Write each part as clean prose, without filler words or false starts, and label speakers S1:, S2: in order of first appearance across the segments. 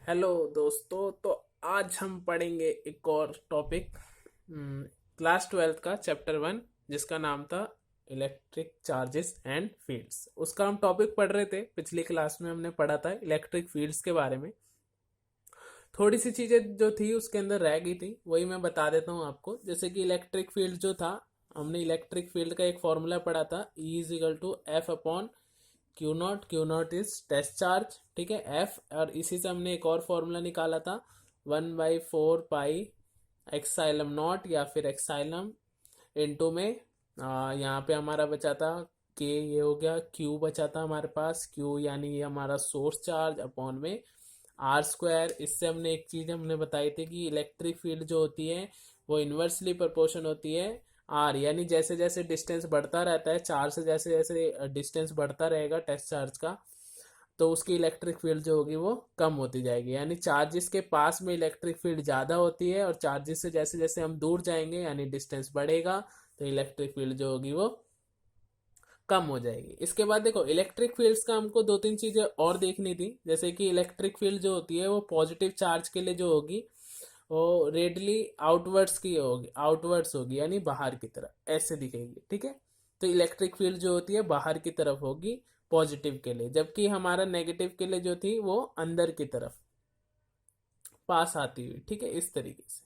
S1: Hello दोस्तों। तो आज हम पढ़ेंगे एक और टॉपिक, क्लास 12th का चैप्टर 1, जिसका नाम था इलेक्ट्रिक चार्जेस एंड फील्ड्स। उसका हम टॉपिक पढ़ रहे थे। पिछली क्लास में हमने पढ़ा था इलेक्ट्रिक फील्ड्स के बारे में। थोड़ी सी चीज़ें जो थी उसके अंदर रह गई थी, वही मैं बता देता हूँ आपको। जैसे कि इलेक्ट्रिक फील्ड जो था, हमने इलेक्ट्रिक फील्ड का एक फॉर्मूला पढ़ा था, E is equal to F upon Q naught is test charge. ठीक है, एफ, और इसी से हमने एक और फॉर्मूला निकाला था, 1/4 पाई एक्साइलम नॉट या फिर एक्साइलम इनटू में यहाँ पे हमारा बचा था के, ये हो गया क्यू बचा था हमारे पास, क्यू यानी ये हमारा सोर्स चार्ज अपॉन में R²। इससे हमने एक चीज हमने बताई थी कि इलेक्ट्रिक फील्ड जो होती है वो इन्वर्सली प्रोपोर्शन होती है आर, यानी जैसे जैसे डिस्टेंस बढ़ता रहता है चार से, जैसे जैसे डिस्टेंस बढ़ता रहेगा टेस्ट चार्ज का, तो उसकी इलेक्ट्रिक फील्ड जो होगी वो कम होती जाएगी। यानी चार्जेस के पास में इलेक्ट्रिक फील्ड ज़्यादा होती है, और चार्जेस से जैसे जैसे हम दूर जाएंगे यानी डिस्टेंस बढ़ेगा, तो इलेक्ट्रिक फील्ड जो होगी वो कम हो जाएगी। इसके बाद देखो, इलेक्ट्रिक फील्ड्स का हमको दो तीन चीज़ें और देखनी थी। जैसे कि इलेक्ट्रिक फील्ड जो होती है वो पॉजिटिव चार्ज के लिए जो होगी वो रेडली आउटवर्ड्स की होगी, आउटवर्ड्स होगी यानी बाहर की तरफ ऐसे दिखेगी। ठीक है, तो इलेक्ट्रिक फील्ड जो होती है बाहर की तरफ होगी पॉजिटिव के लिए, जबकि हमारा नेगेटिव के लिए जो थी वो अंदर की तरफ पास आती हुई। ठीक है, इस तरीके से।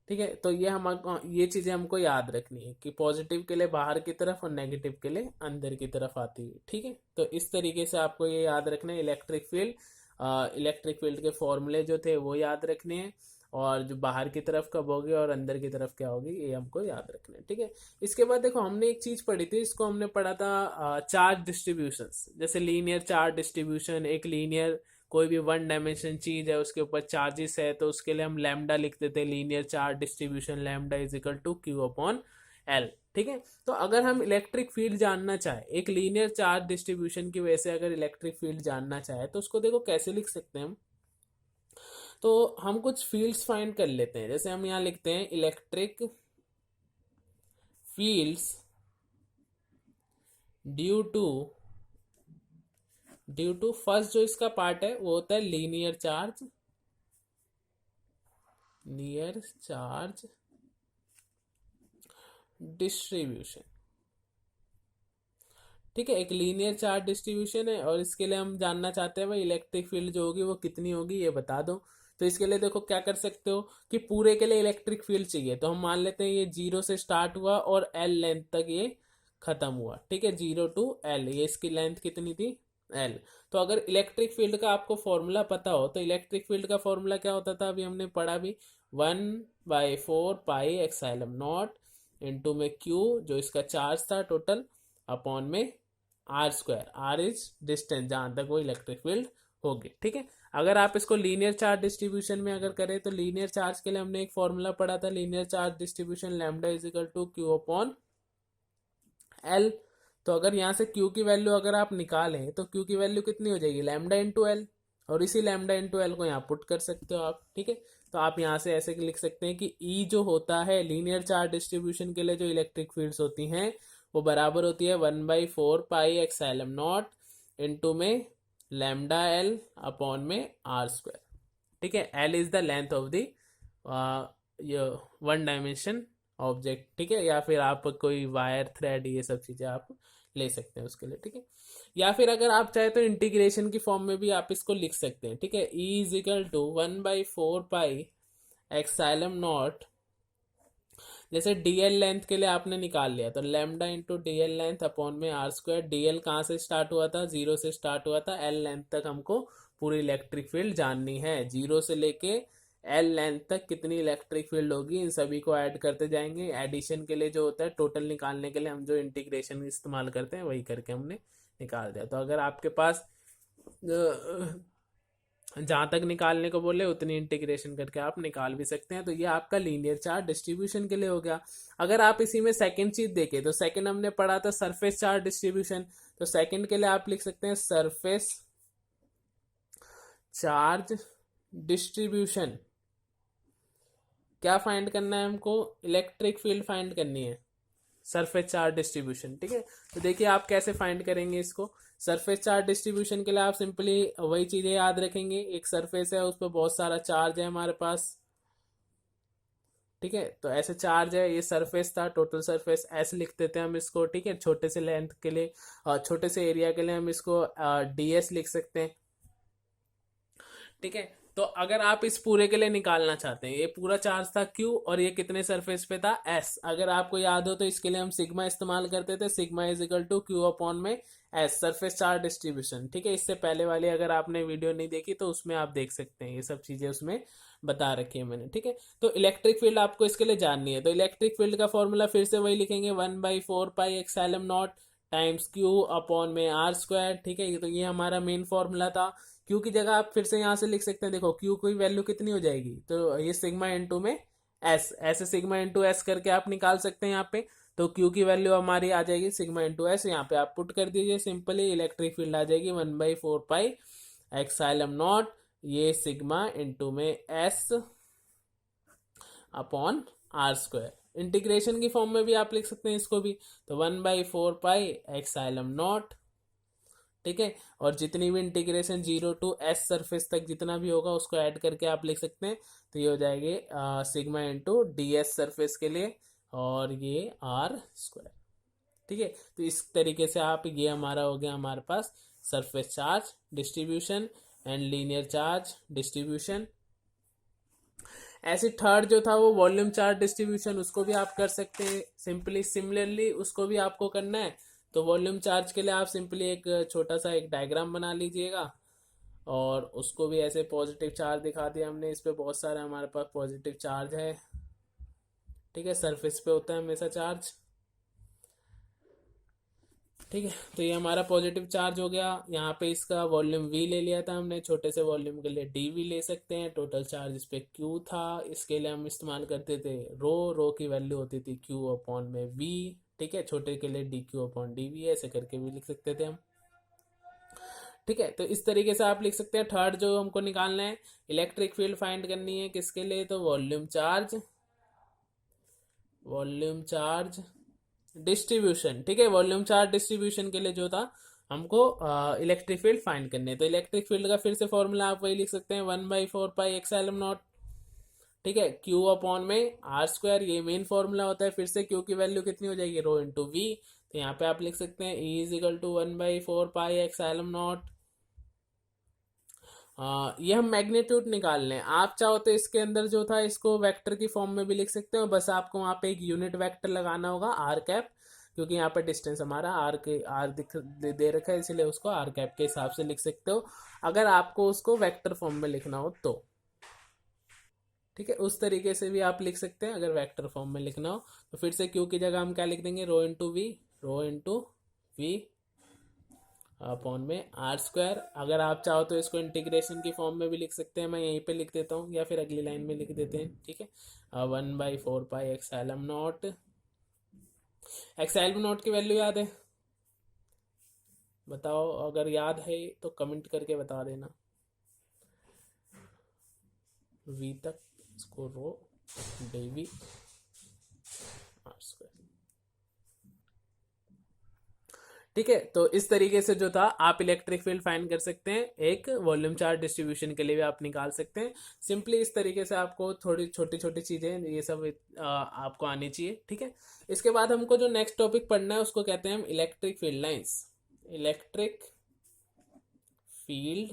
S1: ठीक है, तो ये चीजें हमको याद रखनी है कि पॉजिटिव के लिए बाहर की तरफ और नेगेटिव के लिए अंदर की तरफ आती हुई। ठीक है, तो इस तरीके से आपको ये याद रखना है। इलेक्ट्रिक फील्ड के फॉर्मूले जो थे वो याद रखने हैं, और जो बाहर की तरफ कब होगी और अंदर की तरफ क्या होगी ये हमको याद रखना है। ठीक है, इसके बाद देखो, हमने एक चीज पढ़ी थी, इसको हमने पढ़ा था चार्ज डिस्ट्रीब्यूशंस। जैसे लीनियर चार्ज डिस्ट्रीब्यूशन, एक लीनियर कोई भी वन डायमेंशन चीज है उसके ऊपर चार्जेस है, तो उसके लिए हम लैम्डा लिख देते हैं, linear charge distribution lambda is equal to Q upon L. ठीक है, तो अगर हम इलेक्ट्रिक फील्ड जानना चाहे एक लीनियर चार्ज डिस्ट्रीब्यूशन की वजह से, अगर इलेक्ट्रिक फील्ड जानना चाहे तो उसको देखो कैसे लिख सकते हैं हम। तो हम कुछ फील्ड्स फाइंड कर लेते हैं। जैसे हम यहाँ लिखते हैं electric fields due to first जो इसका पार्ट है वो होता है लीनियर चार्ज डिस्ट्रीब्यूशन। ठीक है, एक लीनियर चार्ज डिस्ट्रीब्यूशन है, और इसके लिए हम जानना चाहते हैं भाई इलेक्ट्रिक फील्ड जो होगी वो कितनी होगी, ये बता दो। तो इसके लिए देखो क्या कर सकते हो कि पूरे के लिए इलेक्ट्रिक फील्ड चाहिए, तो हम मान लेते हैं ये 0 से स्टार्ट हुआ और एल लेंथ तक ये खत्म हुआ। ठीक है, 0 to L, ये इसकी लेंथ कितनी थी, एल। तो अगर इलेक्ट्रिक फील्ड का आपको फॉर्मूला पता हो, तो इलेक्ट्रिक फील्ड का फॉर्मूला क्या होता था, अभी हमने पढ़ा भी, 1/4 पाई एक्साइलम नॉट इंटू में क्यू, जो इसका चार्ज था टोटल, अपॉन में R²। आर इज डिस्टेंस जहां तक वो इलेक्ट्रिक फील्ड होगी। ठीक है, अगर आप इसको लीनियर चार्ज डिस्ट्रीब्यूशन में अगर करें, तो लीनियर चार्ज के लिए हमने एक फॉर्मूला पढ़ा था, linear charge distribution lambda is equal to Q upon L. तो अगर यहाँ से क्यू की वैल्यू अगर आप निकालें तो क्यू की वैल्यू कितनी हो जाएगी, लैम्डा इंटू एल, और इसी लैम्डा इंटू एल को यहाँ पुट कर सकते हो आप। ठीक है, तो आप यहाँ से ऐसे लिख सकते हैं कि ई जो होता है लीनियर चार्ज डिस्ट्रीब्यूशन के लिए जो इलेक्ट्रिक फील्ड्स होती हैं वो बराबर होती है 1/4 पाई एक्साइलम नॉट इंटू में लैम्डा एल अपॉन में R²। ठीक है, L is the length of the one dimension object. ठीक है, या फिर आप कोई वायर थ्रेड ये सब चीजें आप ले सकते हैं उसके लिए। ठीक है, या फिर अगर आप चाहे तो इंटीग्रेशन की फॉर्म में भी आप इसको लिख सकते हैं। ठीक है, E is equal to 1/4 pi epsilon naught, जैसे डीएल लेंथ के लिए आपने निकाल लिया तो lambda into dl length upon में R²। डीएल कहाँ से स्टार्ट हुआ था, 0 से स्टार्ट हुआ था, एल लेंथ तक हमको पूरी इलेक्ट्रिक फील्ड जाननी है। 0 से लेके एल लेंथ तक कितनी इलेक्ट्रिक फील्ड होगी, इन सभी को ऐड करते जाएंगे। एडिशन के लिए जो होता है, टोटल निकालने के लिए हम जो इंटीग्रेशन इस्तेमाल करते हैं वही करके हमने निकाल दिया। तो अगर आपके पास जहां तक निकालने को बोले उतनी इंटीग्रेशन करके आप निकाल भी सकते हैं। तो ये आपका लीनियर चार्ज डिस्ट्रीब्यूशन के लिए हो गया। अगर आप इसी में सेकंड चीज देखें, तो सेकंड हमने पढ़ा था सरफेस चार्ज डिस्ट्रीब्यूशन। तो सेकंड के लिए आप लिख सकते हैं सरफेस चार्ज डिस्ट्रीब्यूशन। क्या फाइंड करना है हमको, इलेक्ट्रिक फील्ड फाइंड करनी है, सरफेस चार्ज डिस्ट्रीब्यूशन। ठीक है, तो देखिए आप कैसे फाइंड करेंगे इसको। सरफेस चार्ज डिस्ट्रीब्यूशन के लिए आप सिंपली वही चीजें याद रखेंगे, एक सरफेस है उस पर बहुत सारा चार्ज है हमारे पास। ठीक है, तो ऐसे चार्ज है, ये सरफेस था, टोटल सरफेस ऐसे लिख देते हैं हम इसको। ठीक है, छोटे से लेंथ के लिए और छोटे से एरिया के लिए हम इसको ds लिख सकते हैं। ठीक है, तो अगर आप इस पूरे के लिए निकालना चाहते हैं, ये पूरा चार्ज था Q और ये कितने सरफेस पे था S। अगर आपको याद हो तो इसके लिए हम सिग्मा इस्तेमाल करते थे, sigma is equal to Q upon में S, सरफेस चार्ज डिस्ट्रीब्यूशन। ठीक है, इससे पहले वाली अगर आपने वीडियो नहीं देखी तो उसमें आप देख सकते हैं, ये सब चीजें उसमें बता रखी है मैंने। ठीक है, तो इलेक्ट्रिक फील्ड आपको इसके लिए जाननी है, तो इलेक्ट्रिक फील्ड का फॉर्मूला फिर से वही लिखेंगे, 1/4πε0 टाइम्स Q अपॉन में r²। ठीक है, तो ये हमारा मेन फॉर्मूला था। क्यू की जगह आप फिर से यहाँ से लिख सकते हैं, देखो क्यू की वैल्यू कितनी हो जाएगी, तो ये सिग्मा इंटू में एस, ऐसे सिग्मा इंटू एस करके आप निकाल सकते हैं यहाँ पे। तो क्यू की वैल्यू हमारी आ जाएगी सिग्मा इंटू एस, यहाँ पे आप पुट कर दीजिए सिंपली, इलेक्ट्रिक फील्ड आ जाएगी 1/4πε0 ये सिग्मा इंटू में एस अपॉन r²। इंटीग्रेशन की फॉर्म में भी आप लिख सकते हैं इसको भी, तो 1/4πε0। ठीक है, और जितनी भी इंटीग्रेशन 0 टू S सरफेस तक जितना भी होगा उसको ऐड करके आप लिख सकते हैं, तो ये हो जाएगी सिग्मा इंटू ds सरफेस के लिए और ये r²। ठीक है, तो इस तरीके से आप, ये हमारा हो गया हमारे पास surface charge distribution and linear charge distribution. ऐसे थर्ड जो था वो वॉल्यूम चार्ज डिस्ट्रीब्यूशन, उसको भी आप कर सकते हैं सिंपली, सिमिलरली उसको भी आपको करना है। तो वॉल्यूम चार्ज के लिए आप सिंपली एक छोटा सा एक डायग्राम बना लीजिएगा और उसको भी ऐसे पॉजिटिव चार्ज दिखा दिया हमने, इस पे बहुत सारा हमारे पास पॉजिटिव चार्ज है। ठीक है, सरफेस पे होता है हमेशा चार्ज। ठीक है, तो ये हमारा पॉजिटिव चार्ज हो गया। यहाँ पे इसका वॉल्यूम v ले लिया था हमने, छोटे से वॉल्यूम के लिए dv ले सकते हैं। टोटल चार्ज इस पे q था, इसके लिए हम इस्तेमाल करते थे रो की वैल्यू होती थी q अपॉन में v। ठीक है, छोटे के लिए dq अपॉन dv ऐसे करके भी लिख सकते थे हम। ठीक है, तो इस तरीके से आप लिख सकते हैं। थर्ड जो हमको निकालना है, इलेक्ट्रिक फील्ड फाइंड करनी है किसके लिए, तो वॉल्यूम चार्ज डिस्ट्रीब्यूशन। ठीक है, वॉल्यूम चार्ज डिस्ट्रीब्यूशन के लिए जो था हमको इलेक्ट्रिक फील्ड फाइंड करने, तो इलेक्ट्रिक फील्ड का फिर से फॉर्मूला आप वही लिख सकते हैं, 1/4πε0। ठीक है, Q अपॉन में r², ये मेन फॉर्मूला होता है। फिर से Q की वैल्यू कितनी हो जाएगी, रो इंटू वी, तो यहाँ पे आप लिख सकते हैं E इज इक्वल टू 1/4πε0। ये हम मैग्नीट्यूड निकाल लें, आप चाहो तो इसके अंदर जो था इसको वेक्टर की फॉर्म में भी लिख सकते हो, बस आपको वहां पे एक यूनिट वेक्टर लगाना होगा r कैप, क्योंकि यहाँ पे डिस्टेंस हमारा r दे रखा है, इसलिए उसको r कैप के हिसाब से लिख सकते हो अगर आपको उसको वेक्टर फॉर्म में लिखना हो तो। ठीक है, उस तरीके से भी आप लिख सकते हैं अगर वेक्टर फॉर्म में लिखना हो। तो फिर से Q की जगह हम क्या लिख देंगे, रो इंटू वी अपॉन में r²। अगर आप चाहो तो इसको इंटीग्रेशन की फॉर्म में भी लिख सकते हैं, मैं यहीं पे लिख देता हूँ या फिर अगली लाइन में लिख देते हैं। ठीक है, 1/4πε0। एक्साइलम की वैल्यू याद है, बताओ, अगर याद है तो कमेंट करके बता देना। v तक इसको रो dv r²। ठीक है, तो इस तरीके से जो था आप इलेक्ट्रिक फील्ड फाइंड कर सकते हैं, एक वॉल्यूम चार्ज डिस्ट्रीब्यूशन के लिए भी आप निकाल सकते हैं। सिंपली इस तरीके से आपको थोड़ी छोटी छोटी चीजें ये सब आपको आनी चाहिए। ठीक है, इसके बाद हमको जो नेक्स्ट टॉपिक पढ़ना है उसको कहते हैं हम electric field lines. Electric field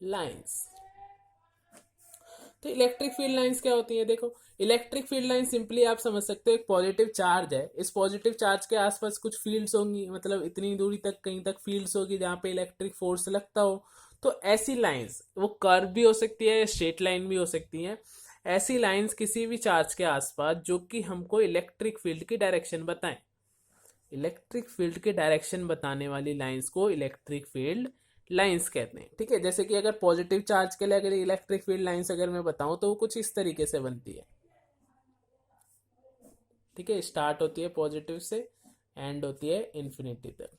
S1: lines, तो इलेक्ट्रिक फील्ड लाइंस क्या होती है, देखो इलेक्ट्रिक फील्ड लाइन सिंपली आप समझ सकते हो एक पॉजिटिव चार्ज है, इस पॉजिटिव चार्ज के आसपास कुछ फील्ड्स होंगी, मतलब इतनी दूरी तक कहीं तक फील्ड्स होगी जहाँ पे इलेक्ट्रिक फोर्स लगता हो। तो ऐसी लाइंस, वो कर्व भी हो सकती है, स्ट्रेट लाइन भी हो सकती है, ऐसी लाइंस किसी भी चार्ज के आसपास जो कि हमको इलेक्ट्रिक फील्ड की डायरेक्शन बताएं। इलेक्ट्रिक फील्ड की डायरेक्शन बताने वाली लाइंस को इलेक्ट्रिक फील्ड लाइंस कहते हैं। ठीक है, जैसे कि अगर पॉजिटिव चार्ज के लिए अगर इलेक्ट्रिक फील्ड लाइंस अगर मैं बताऊं तो वो कुछ इस तरीके से बनती है। ठीक है, स्टार्ट होती है पॉजिटिव से, एंड होती है इन्फिनिटी तक।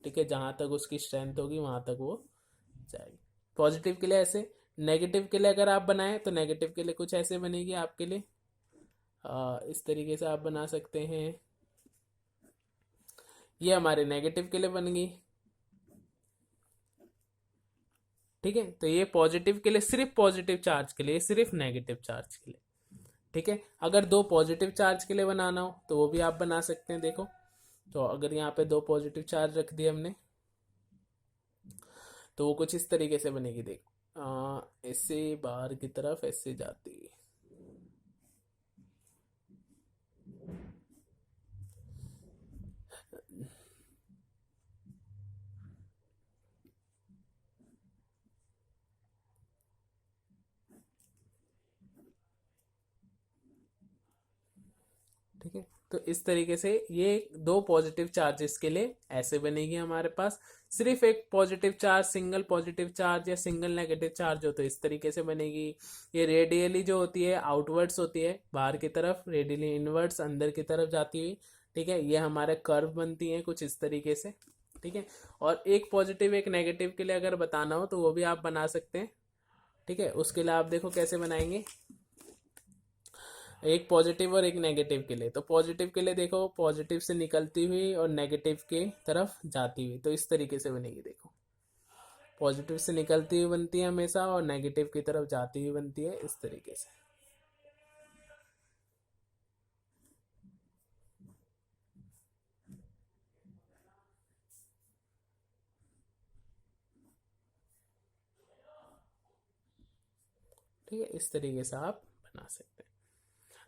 S1: ठीक है, जहां तक उसकी स्ट्रेंथ होगी वहां तक वो जाएगी। पॉजिटिव के लिए ऐसे, नेगेटिव के लिए अगर आप बनाएं तो नेगेटिव के लिए कुछ ऐसे बनेगी आपके लिए, इस तरीके से आप बना सकते हैं। ये हमारे नेगेटिव के लिए बन गई। ठीक है, तो ये पॉजिटिव के लिए, सिर्फ पॉजिटिव चार्ज के लिए, सिर्फ नेगेटिव चार्ज के लिए। ठीक है, अगर दो पॉजिटिव चार्ज के लिए बनाना हो तो वो भी आप बना सकते हैं। देखो, तो अगर यहाँ पे दो पॉजिटिव चार्ज रख दिए हमने, तो वो कुछ इस तरीके से बनेगी। देखो, ऐसे बाहर की तरफ ऐसे जाती है। ठीक है, तो इस तरीके से ये दो पॉजिटिव चार्जेस के लिए ऐसे बनेगी हमारे पास। सिर्फ एक positive charge, single positive charge या सिंगल नेगेटिव चार्ज हो तो इस तरीके से बनेगी। ये रेडियली जो होती है आउटवर्ड्स होती है, बाहर की तरफ, रेडियली इनवर्ड्स अंदर की तरफ जाती हुई। ठीक है, ये हमारे कर्व बनती है कुछ इस तरीके से। ठीक है, और एक पॉजिटिव एक नेगेटिव के लिए अगर बताना हो तो वो भी आप बना सकते हैं। ठीक है, उसके लिए आप देखो कैसे बनाएंगे। एक पॉजिटिव और एक नेगेटिव के लिए, तो पॉजिटिव के लिए देखो पॉजिटिव से निकलती हुई और नेगेटिव के तरफ जाती हुई, तो इस तरीके से बनेगी। देखो, पॉजिटिव से निकलती हुई बनती है हमेशा और नेगेटिव की तरफ जाती हुई बनती है, इस तरीके से। ठीक है, इस तरीके से आप बना सकते हैं।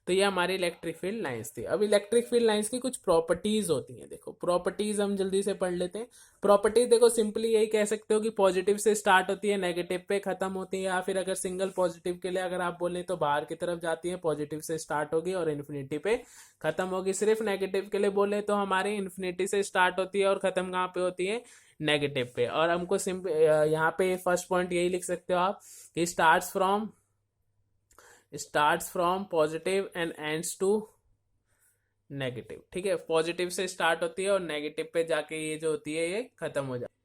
S1: तो ये हमारी इलेक्ट्रिक फील्ड लाइंस थी। अब इलेक्ट्रिक फील्ड लाइंस की कुछ प्रॉपर्टीज होती हैं। देखो, प्रॉपर्टीज हम जल्दी से पढ़ लेते हैं। प्रॉपर्टीज देखो, सिंपली यही कह सकते हो कि पॉजिटिव से स्टार्ट होती है, नेगेटिव पे खत्म होती है, या फिर अगर सिंगल पॉजिटिव के लिए अगर आप बोले तो बाहर की तरफ जाती है, पॉजिटिव से स्टार्ट होगी और इन्फिनिटी पे खत्म होगी। सिर्फ नेगेटिव के लिए बोले तो हमारे इन्फिनिटी से स्टार्ट होती है और खत्म कहाँ पे होती है, नेगेटिव पे। और हमको सिंपल यहाँ पे फर्स्ट पॉइंट यही लिख सकते हो आप कि starts from positive and ends to negative. ठीक है, पॉजिटिव से स्टार्ट होती है और नेगेटिव पे जाके ये जो होती है ये खत्म हो जाती है।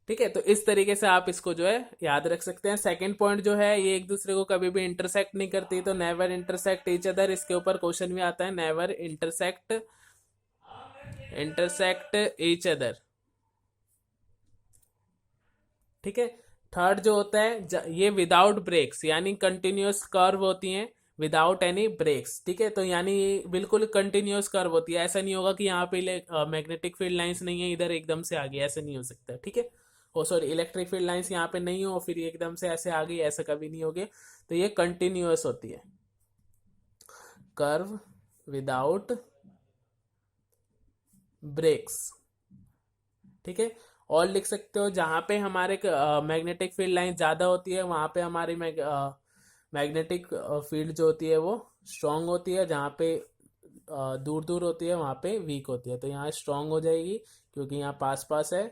S1: ठीक है, तो इस तरीके से आप इसको जो है याद रख सकते हैं। सेकंड पॉइंट जो है, ये एक दूसरे को कभी भी इंटरसेक्ट नहीं करती, तो नेवर इंटरसेक्ट ईच अदर। इसके ऊपर क्वेश्चन भी आता है, नेवर इंटरसेक्ट ईच अदर। ठीक है, थर्ड जो होता है ये विदाउट ब्रेक्स, यानी कंटिन्यूअस कर्व होती हैं विदाउट एनी ब्रेक्स। ठीक है, तो यानी बिल्कुल कंटिन्यूअस कर्व होती है। ऐसा नहीं होगा कि यहाँ पे मैग्नेटिक फील्ड लाइंस नहीं है, इधर एकदम से आ गई, ऐसा नहीं हो सकता। ठीक है, ओ सॉरी, इलेक्ट्रिक फील्ड लाइंस यहाँ पे नहीं हो फिर एकदम से ऐसे आ गई, ऐसा कभी नहीं होगी। तो ये कंटिन्यूअस होती है, कर्व विदाउट ब्रेक्स। ठीक है, और लिख सकते हो जहां पे हमारे मैग्नेटिक फील्ड लाइन ज्यादा होती है वहां पे हमारी मैग्नेटिक फील्ड जो होती है वो स्ट्रांग होती है, जहाँ पे दूर दूर होती है वहां पे वीक होती है। तो यहाँ स्ट्रांग हो जाएगी क्योंकि यहाँ पास पास है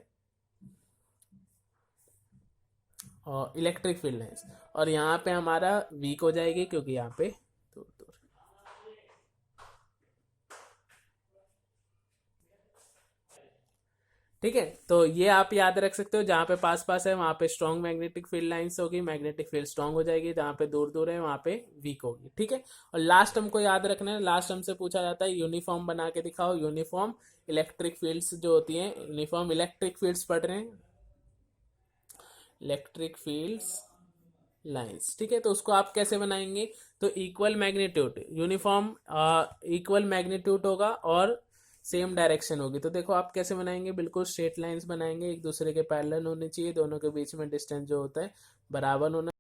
S1: इलेक्ट्रिक फील्ड लाइंस, और यहाँ पे हमारा वीक हो जाएगी क्योंकि यहाँ पे दूर दूर। ठीक है, तो ये आप याद रख सकते हो, जहाँ पे पास पास है वहां पे स्ट्रॉन्ग मैग्नेटिक फील्ड लाइंस होगी, मैग्नेटिक फील्ड स्ट्रॉन्ग हो जाएगी, जहाँ पे दूर दूर है वहां पे वीक होगी। ठीक है, और लास्ट हमको याद रखना है, लास्ट हमसे पूछा जाता है यूनिफॉर्म बना के दिखाओ। यूनिफॉर्म इलेक्ट्रिक फील्ड्स जो होती हैं, यूनिफॉर्म इलेक्ट्रिक फील्ड्स पढ़ रहे हैं, इलेक्ट्रिक फील्ड्स लाइंस। ठीक है, तो उसको आप कैसे बनाएंगे, तो equal magnitude, uniform equal magnitude होगा और सेम डायरेक्शन होगी। तो देखो आप कैसे बनाएंगे, बिल्कुल स्ट्रेट लाइंस बनाएंगे, एक दूसरे के पैरेलल होने चाहिए, दोनों के बीच में डिस्टेंस जो होता है बराबर होना